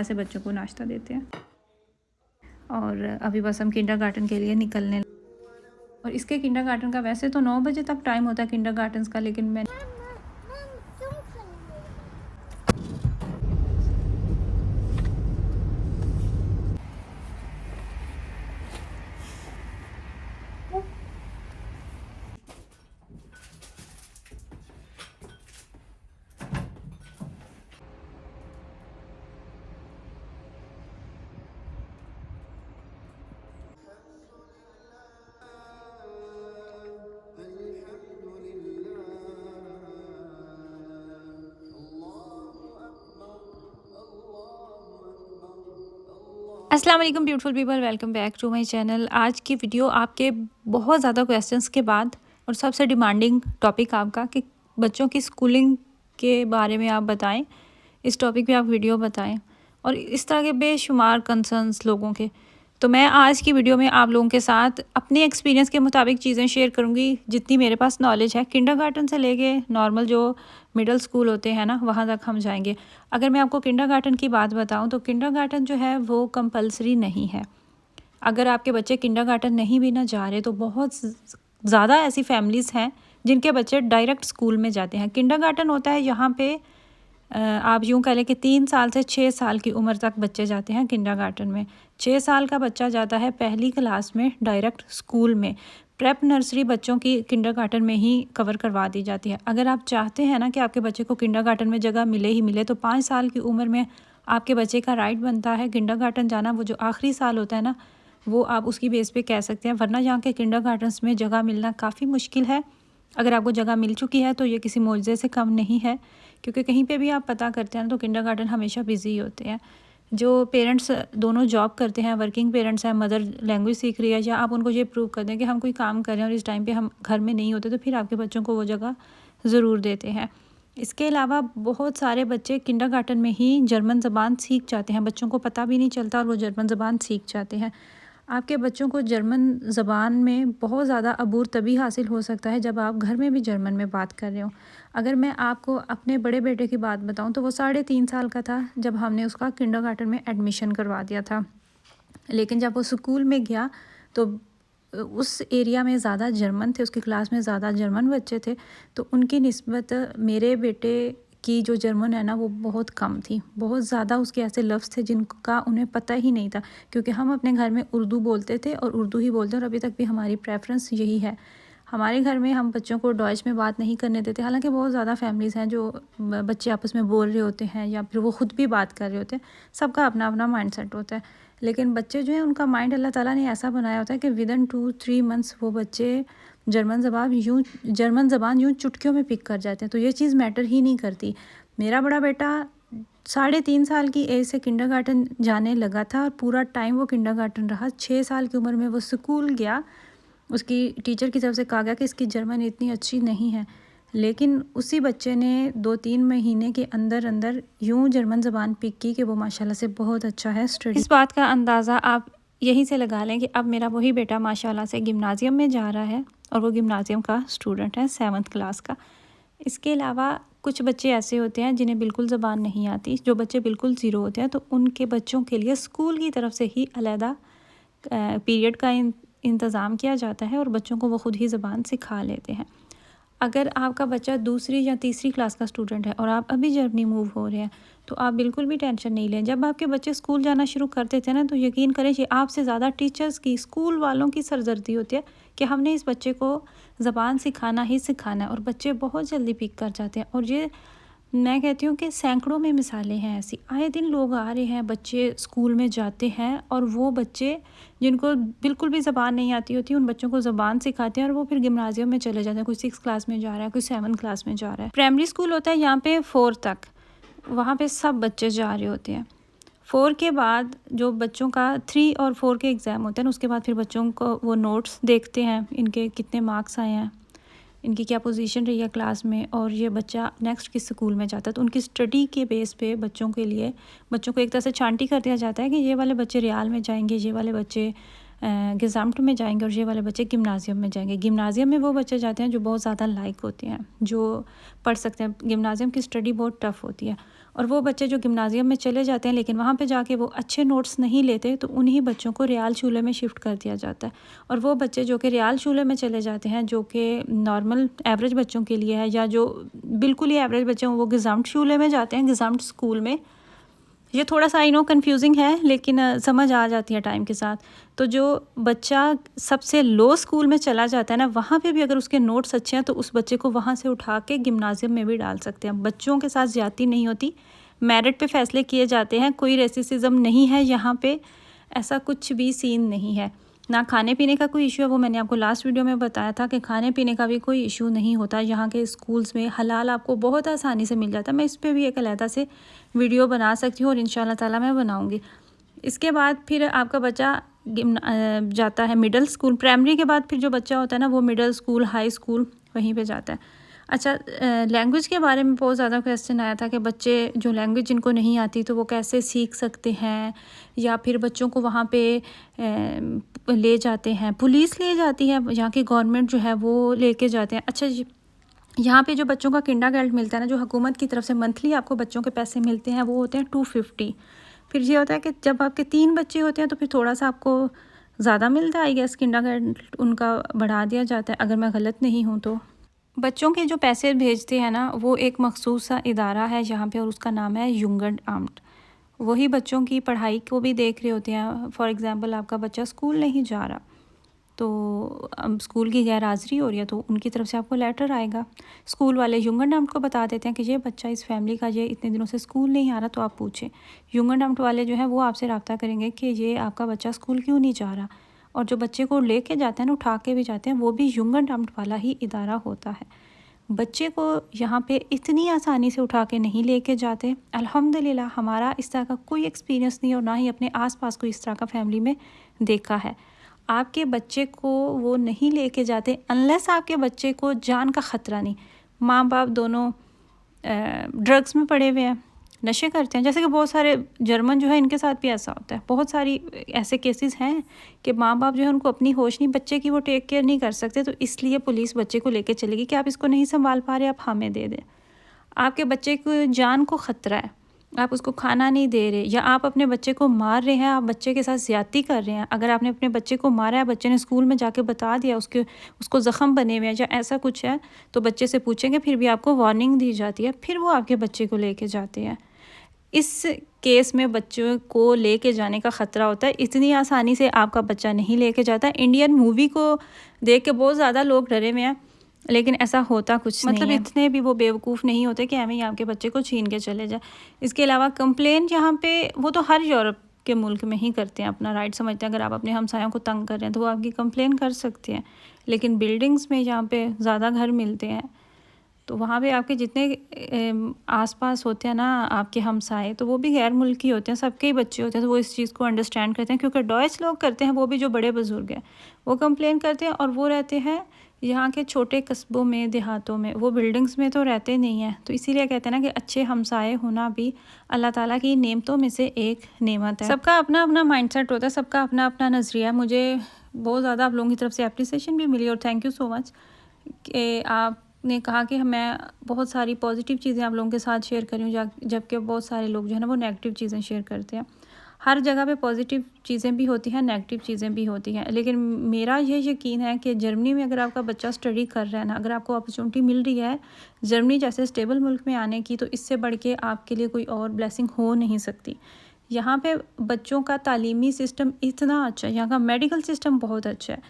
से बच्चों को नाश्ता देते हैं। और अभी बस हम किंडरगार्टन के लिए निकलने, और इसके किंडरगार्टन का वैसे तो 9 बजे तक टाइम होता है किंडरगार्टन का, लेकिन मैं अस्सलाम वालेकुम beautiful people, welcome back to my channel. आज की वीडियो आपके बहुत ज़्यादा क्वेश्चंस के बाद और सबसे डिमांडिंग टॉपिक आपका कि बच्चों की स्कूलिंग के बारे में आप बताएं, इस टॉपिक पे आप वीडियो बताएं, और इस तरह के बेशुमार कंसर्न्स लोगों के। तो मैं आज की वीडियो में आप लोगों के साथ अपने एक्सपीरियंस के मुताबिक चीज़ें शेयर करूंगी जितनी मेरे पास नॉलेज है। किंडरगार्टन से लेके नॉर्मल जो मिडिल स्कूल होते हैं ना, वहाँ तक हम जाएंगे। अगर मैं आपको किंडरगार्टन की बात बताऊं तो किंडरगार्टन जो है वो कंपलसरी नहीं है। अगर आपके बच्चे किंडरगार्टन नहीं भी ना जा रहे तो बहुत ज़्यादा ऐसी फैमिलीज़ हैं जिनके बच्चे डायरेक्ट स्कूल में जाते हैं। किंडरगार्टन होता है यहाँ पे आप यूँ कह लें कि 3 साल से 6 साल की उम्र तक बच्चे जाते हैं किंडरगार्टन में। 6 साल का बच्चा जाता है पहली क्लास में डायरेक्ट स्कूल में। प्रेप नर्सरी बच्चों की किंडरगार्टन में ही कवर करवा दी जाती है। अगर आप चाहते हैं ना कि आपके बच्चे को किंडरगार्टन में जगह मिले ही मिले, तो 5 साल की उम्र में आपके बच्चे का राइट बनता है किंडरगार्टन जाना। वो जो आखिरी साल होता है ना, वो आप उसकी बेस पे कह सकते हैं, वरना यहाँ के किंडरगार्टन्स में जगह मिलना काफ़ी मुश्किल है। अगर आपको जगह मिल चुकी है तो ये किसी मौजज़े से कम नहीं है, क्योंकि कहीं पे भी आप पता करते हैं तो किंडरगार्टन हमेशा बिजी होते हैं। जो पेरेंट्स दोनों जॉब करते हैं, वर्किंग पेरेंट्स हैं, मदर लैंग्वेज सीख रही है, या आप उनको ये प्रूव कर दें कि हम कोई काम कर रहे हैं और इस टाइम पे हम घर में नहीं होते, तो फिर आपके बच्चों को वो जगह ज़रूर देते हैं। इसके अलावा बहुत सारे बच्चे किंडरगार्टन में ही जर्मन ज़बान सीख जाते हैं, बच्चों को पता भी नहीं चलता और वो जर्मन ज़बान सीख जाते हैं। आपके बच्चों को जर्मन ज़बान में बहुत ज़्यादा अबूर तभी हासिल हो सकता है जब आप घर में भी जर्मन में बात कर रहे हो। अगर मैं आपको अपने बड़े बेटे की बात बताऊं तो वो 3.5 साल का था जब हमने उसका किंडरगार्टन में एडमिशन करवा दिया था। लेकिन जब वो स्कूल में गया तो उस एरिया में ज़्यादा जर्मन थे, उसकी क्लास में ज़्यादा जर्मन बच्चे थे, तो उनकी निस्बत मेरे बेटे की जो जर्मन है ना वो बहुत कम थी। बहुत ज़्यादा उसके ऐसे लफ्ज़ थे जिनका उन्हें पता ही नहीं था, क्योंकि हम अपने घर में उर्दू बोलते थे और उर्दू ही बोलते हैं, और अभी तक भी हमारी प्रेफरेंस यही है। हमारे घर में हम बच्चों को डॉइच में बात नहीं करने देते। हालांकि बहुत ज़्यादा फैमिलीज़ हैं जो बच्चे आपस में बोल रहे होते हैं या फिर वो ख़ुद भी बात कर रहे होते हैं, सबका अपना अपना माइंडसेट होता है। लेकिन बच्चे जो हैं उनका माइंड अल्लाह ताला ने ऐसा बनाया होता है कि विदिन 2-3 मंथ्स वो बच्चे जर्मन ज़बान यूँ चुटकियों में पिक कर जाते हैं। तो ये चीज़ मैटर ही नहीं करती। मेरा बड़ा बेटा 3.5 साल की एज से किंडरगार्टन जाने लगा था और पूरा टाइम वो किंडरगार्टन रहा। 6 साल की उम्र में वो स्कूल गया। उसकी टीचर की तरफ से कहा गया कि इसकी जर्मन इतनी अच्छी नहीं है, लेकिन उसी बच्चे ने 2-3 महीने के अंदर अंदर यूँ जर्मन ज़बान पिक की कि वो माशाल्लाह से बहुत अच्छा है स्टडी। इस बात का अंदाज़ा आप यहीं से लगा लें कि अब मेरा वही बेटा माशाल्लाह से गिम्नाजियम में जा रहा है, और वो गिम्नाजियम का स्टूडेंट है, 7th क्लास का। इसके अलावा कुछ बच्चे ऐसे होते हैं जिन्हें बिल्कुल ज़बान नहीं आती। जो बच्चे बिल्कुल ज़ीरो होते हैं तो उनके बच्चों के लिए स्कूल की तरफ से ही अलहदा पीरियड का इंतज़ाम किया जाता है और बच्चों को वो ख़ुद ही ज़बान सिखा लेते हैं। अगर आपका बच्चा 2री या 3री क्लास का स्टूडेंट है और आप अभी जर्मनी मूव हो रहे हैं, तो आप बिल्कुल भी टेंशन नहीं लें। जब आपके बच्चे स्कूल जाना शुरू करते थे ना, तो यकीन करें कि आपसे ज़्यादा टीचर्स की, स्कूल वालों की सरदर्दी होती है कि हमने इस बच्चे को ज़बान सिखाना ही सिखाना है, और बच्चे बहुत जल्दी पिक कर जाते हैं। और ये मैं कहती हूँ कि सैकड़ों में मिसालें हैं ऐसी। आए दिन लोग आ रहे हैं, बच्चे स्कूल में जाते हैं और वो बच्चे जिनको बिल्कुल भी ज़बान नहीं आती होती, उन बच्चों को ज़बान सिखाते हैं और वो फिर गिम्नाजियम में चले जाते हैं। कोई 6 क्लास में जा रहा है, कोई 7 क्लास में जा रहा है। प्राइमरी स्कूल होता है यहाँ पे 4 तक, वहाँ पे सब बच्चे जा रहे होते हैं। 4 के बाद जो बच्चों का 3 और 4 के एग्ज़ाम होते हैं, उसके बाद फिर बच्चों को वो नोट्स देखते हैं, इनके कितने मार्क्स आए हैं, इनकी क्या पोजीशन रही है क्लास में, और ये बच्चा नेक्स्ट किस स्कूल में जाता है। तो उनकी स्टडी के बेस पे बच्चों को एक तरह से छांटी कर दिया जाता है कि ये वाले बच्चे रियाल में जाएंगे, ये वाले बच्चे गिज़ाम्ट में जाएंगे और ये वाले बच्चे गिम्नाजियम में जाएंगे। गिम्नाजियम में वो बच्चे जाते हैं जो बहुत ज़्यादा लाइक होते हैं, जो पढ़ सकते हैं। गिम्नाजियम की स्टडी बहुत टफ़ होती है और वो बच्चे जो गिम्नाजियम में चले जाते हैं लेकिन वहाँ पे जाके वो अच्छे नोट्स नहीं लेते, तो उन्हीं बच्चों को रियाल शूले में शिफ्ट कर दिया जाता है। और वो बच्चे जो कि रियाल शूले में चले जाते हैं, जो कि नॉर्मल एवरेज बच्चों के लिए है, या जो बिल्कुल ही एवरेज बच्चे हैं, वो गिज़ाम्ट शूले में जाते हैं, गिज़ाम्ट स्कूल में। ये थोड़ा सा आई नो कन्फ्यूजिंग है, लेकिन समझ आ जाती है टाइम के साथ। तो जो बच्चा सबसे लो स्कूल में चला जाता है ना, वहाँ पे भी अगर उसके नोट्स अच्छे हैं तो उस बच्चे को वहाँ से उठा के गिम्नाजियम में भी डाल सकते हैं। बच्चों के साथ ज़्यादती नहीं होती, मेरिट पे फैसले किए जाते हैं, कोई रेसिज्म नहीं है यहाँ पे, ऐसा कुछ भी सीन नहीं है। ना खाने पीने का कोई इशू है, वो मैंने आपको लास्ट वीडियो में बताया था कि खाने पीने का भी कोई इशू नहीं होता। यहाँ के स्कूल्स में हलाल आपको बहुत आसानी से मिल जाता है। मैं इस पर भी एक अलहदा से वीडियो बना सकती हूँ और इंशाल्लाह ताला मैं बनाऊँगी। इसके बाद फिर आपका बच्चा जाता है मिडल स्कूल। प्राइमरी के बाद फिर जो बच्चा होता है ना, वो मिडल स्कूल, हाई स्कूल वहीं पे जाता है। अच्छा, लैंग्वेज के बारे में बहुत ज़्यादा क्वेश्चन आया था कि बच्चे जो लैंग्वेज जिनको नहीं आती तो वो कैसे सीख सकते हैं, या फिर बच्चों को वहाँ पे ले जाते हैं, पुलिस ले जाती है, यहाँ की गवर्नमेंट जो है वो लेके जाते हैं। अच्छा, यहाँ पे जो बच्चों का किंडरगार्टन मिलता है ना, जो हुकूमत की तरफ से मंथली आपको बच्चों के पैसे मिलते हैं, वो होते हैं 250। फिर ये होता है कि जब आपके 3 बच्चे होते हैं तो फिर थोड़ा सा आपको ज़्यादा मिलता है, आई गेस किंडरगार्टन उनका बढ़ा दिया जाता है, अगर मैं गलत नहीं हूँ तो। बच्चों के जो पैसे भेजते हैं ना, वो एक मखसूस सा इदारा है यहाँ पे, और उसका नाम है जुगेंडाम्ट। वही बच्चों की पढ़ाई को भी देख रहे होते हैं। फॉर एग्ज़ाम्पल, आपका बच्चा स्कूल नहीं जा रहा, तो अब स्कूल की गैर हाज़िरी हो रही है, तो उनकी तरफ से आपको लेटर आएगा। स्कूल वाले जुगेंडाम्ट को बता देते हैं कि ये बच्चा इस फैमिली का, ये इतने दिनों से स्कूल नहीं आ रहा, तो आप पूछें। जुगेंडाम्ट वाले जो है वो आपसे रब्ता करेंगे कि ये आपका बच्चा स्कूल क्यों नहीं जा रहा। और जो बच्चे को लेके जाते हैं ना, उठा के भी जाते हैं, वो भी जुगेंडाम्ट वाला ही इदारा होता है। बच्चे को यहाँ पे इतनी आसानी से उठा के नहीं लेके जाते। अल्हम्दुलिल्लाह हमारा इस तरह का कोई एक्सपीरियंस नहीं, और ना ही अपने आसपास कोई इस तरह का फैमिली में देखा है। आपके बच्चे को वो नहीं लेके जाते अनलेस आपके बच्चे को जान का ख़तरा नहीं। माँ बाप दोनों ड्रग्स में पड़े हुए हैं, नशे करते हैं, जैसे कि बहुत सारे जर्मन जो है इनके साथ भी ऐसा होता है। बहुत सारी ऐसे केसेस हैं कि माँ बाप जो है उनको अपनी होश नहीं, बच्चे की वो टेक केयर नहीं कर सकते, तो इसलिए पुलिस बच्चे को लेके चलेगी कि आप इसको नहीं संभाल पा रहे, आप हमें दे दें। आपके बच्चे को जान को ख़तरा है, आप उसको खाना नहीं दे रहे, या आप अपने बच्चे को मार रहे हैं, आप बच्चे के साथ ज़्यादती कर रहे हैं। अगर आपने अपने बच्चे को मारा है, बच्चे ने स्कूल में जाके बता दिया, उसको ज़ख़म बने हुए हैं या ऐसा कुछ है, तो बच्चे से पूछेंगे, फिर भी आपको वार्निंग दी जाती है, फिर वो आपके बच्चे को लेके जाते हैं। इस केस में बच्चों को लेके जाने का ख़तरा होता है, इतनी आसानी से आपका बच्चा नहीं लेके जाता। इंडियन मूवी को देख के बहुत ज़्यादा लोग डरे हुए हैं, लेकिन ऐसा होता कुछ नहीं है। इतने भी वो बेवकूफ़ नहीं होते कि हमें आपके बच्चे को छीन के चले जाए। इसके अलावा कंप्लेन यहाँ पे वो तो हर यूरोप के मुल्क में ही करते हैं, अपना राइट समझते हैं। अगर आप अपने हमसायों को तंग कर रहे हैं तो वो आपकी कंप्लेन कर सकते हैं, लेकिन बिल्डिंग्स में जहाँ पे ज़्यादा घर मिलते हैं, तो वहाँ पे आपके जितने आसपास होते हैं ना आपके हमसाए, तो वो भी गैर मुल्की होते हैं, सबके ही बच्चे होते हैं, तो वो इस चीज़ को अंडरस्टैंड करते हैं। क्योंकि डॉयच लोग करते हैं, वो भी जो बड़े बुज़ुर्ग हैं, वो कंप्लेन करते हैं, और वो रहते हैं यहाँ के छोटे कस्बों में, देहातों में, वो बिल्डिंग्स में तो रहते नहीं हैं। तो इसीलिए कहते हैं ना कि अच्छे हमसाए होना भी अल्लाह ताला की नेमतों में से एक नेमत है। सबका अपना अपना माइंडसेट होता है, सबका अपना अपना नज़रिया है। मुझे बहुत ज़्यादा आप लोगों की तरफ से एप्रिसिएशन भी मिली, और थैंक यू सो मच कि आपने कहा कि मैं बहुत सारी पॉजिटिव चीज़ें आप लोगों के साथ शेयर करूँ, जबकि बहुत सारे लोग जो है ना वो नेगेटिव चीज़ें शेयर करते हैं। हर जगह पे पॉजिटिव चीज़ें भी होती हैं, नेगेटिव चीज़ें भी होती हैं, लेकिन मेरा ये यकीन है कि जर्मनी में अगर आपका बच्चा स्टडी कर रहा है ना, अगर आपको अपॉर्चुनिटी मिल रही है जर्मनी जैसे स्टेबल मुल्क में आने की, तो इससे बढ़ के आपके लिए कोई और ब्लेसिंग हो नहीं सकती। यहाँ पे बच्चों का तालीमी सिस्टम इतना अच्छा है, यहाँ का मेडिकल सिस्टम बहुत अच्छा है।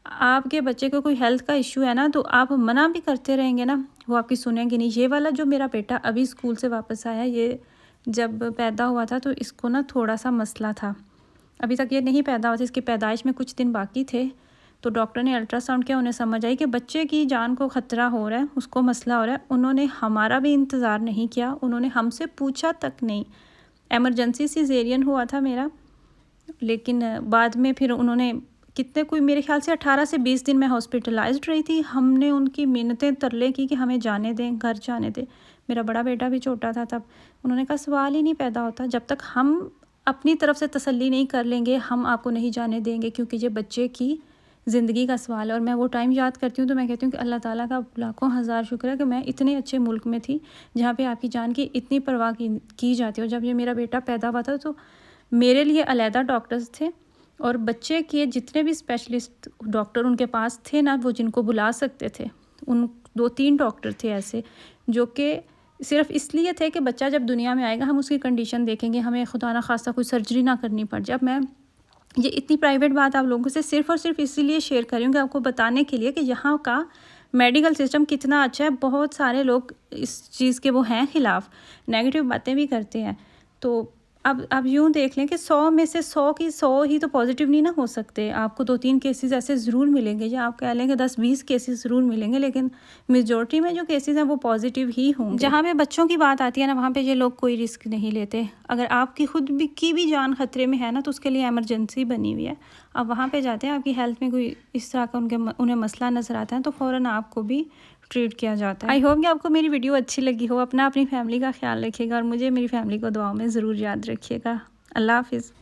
आपके बच्चे को कोई हेल्थ का इशू है ना, तो आप मना भी करते रहेंगे ना, वो आपकी सुनेंगे नहीं। ये वाला जो मेरा बेटा अभी स्कूल से वापस आया, ये जब पैदा हुआ था तो इसको ना थोड़ा सा मसला था, अभी तक ये नहीं पैदा हुआ था, इसकी पैदाइश में कुछ दिन बाकी थे। तो डॉक्टर ने अल्ट्रासाउंड किया, उन्हें समझ आई कि बच्चे की जान को ख़तरा हो रहा है, उसको मसला हो रहा है। उन्होंने हमारा भी इंतज़ार नहीं किया, उन्होंने हमसे पूछा तक नहीं। एमरजेंसी सिजेरियन हुआ था मेरा, लेकिन बाद में फिर उन्होंने कितने कोई मेरे ख्याल से 18 से 20 दिन मैं हॉस्पिटलाइज्ड रही थी। हमने उनकी मिन्नतें तरले की कि हमें जाने दें, घर जाने दें। मेरा बड़ा बेटा भी छोटा था तब। उन्होंने कहा सवाल ही नहीं पैदा होता, जब तक हम अपनी तरफ से तसल्ली नहीं कर लेंगे हम आपको नहीं जाने देंगे, क्योंकि ये बच्चे की ज़िंदगी का सवाल है। और मैं वो टाइम याद करती हूँ तो मैं कहती हूँ कि अल्लाह ताला का लाखों हज़ार शुक्र है कि मैं इतने अच्छे मुल्क में थी जहाँ पे आपकी जान की इतनी परवाह की जाती है। और जब ये मेरा बेटा पैदा हुआ था तो मेरे लिए अलहदा डॉक्टर्स थे, और बच्चे के जितने भी स्पेशलिस्ट डॉक्टर उनके पास थे ना, वो जिनको बुला सकते थे, उन 2-3 डॉक्टर थे ऐसे जो कि सिर्फ इसलिए थे कि बच्चा जब दुनिया में आएगा हम उसकी कंडीशन देखेंगे, हमें खुदा ना खास्ता कोई सर्जरी ना करनी पड़ जाए। अब मैं ये इतनी प्राइवेट बात आप लोगों से सिर्फ़ और सिर्फ इसीलिए शेयर कर रही हूँ कि आपको बताने के लिए कि यहाँ का मेडिकल सिस्टम कितना अच्छा है। बहुत सारे लोग इस चीज़ के वो हैं ख़िलाफ़, नेगेटिव बातें भी करते हैं। तो अब यूँ देख लें कि 100 में से 100 की 100 ही तो पॉजिटिव नहीं ना हो सकते। आपको 2-3 केसेस ऐसे ज़रूर मिलेंगे, या आप कह लें कि 10-20 केसेस ज़रूर मिलेंगे, लेकिन मेजॉरिटी में जो केसेस हैं वो पॉजिटिव ही होंगे। जहाँ पे बच्चों की बात आती है ना, वहाँ पे ये लोग कोई रिस्क नहीं लेते। अगर आपकी खुद की भी जान खतरे में है ना, तो उसके लिए एमरजेंसी बनी हुई है। आप वहाँ पे जाते हैं, आपकी हेल्थ में कोई इस तरह का उन्हें मसला नज़र आता है तो फ़ौरन आपको भी ट्रीट किया जाता है। आई होप कि आपको मेरी वीडियो अच्छी लगी हो। अपनी फैमिली का ख्याल रखिएगा और मुझे मेरी फैमिली को दुआओं में ज़रूर याद रखिएगा। अल्लाह हाफ़िज़।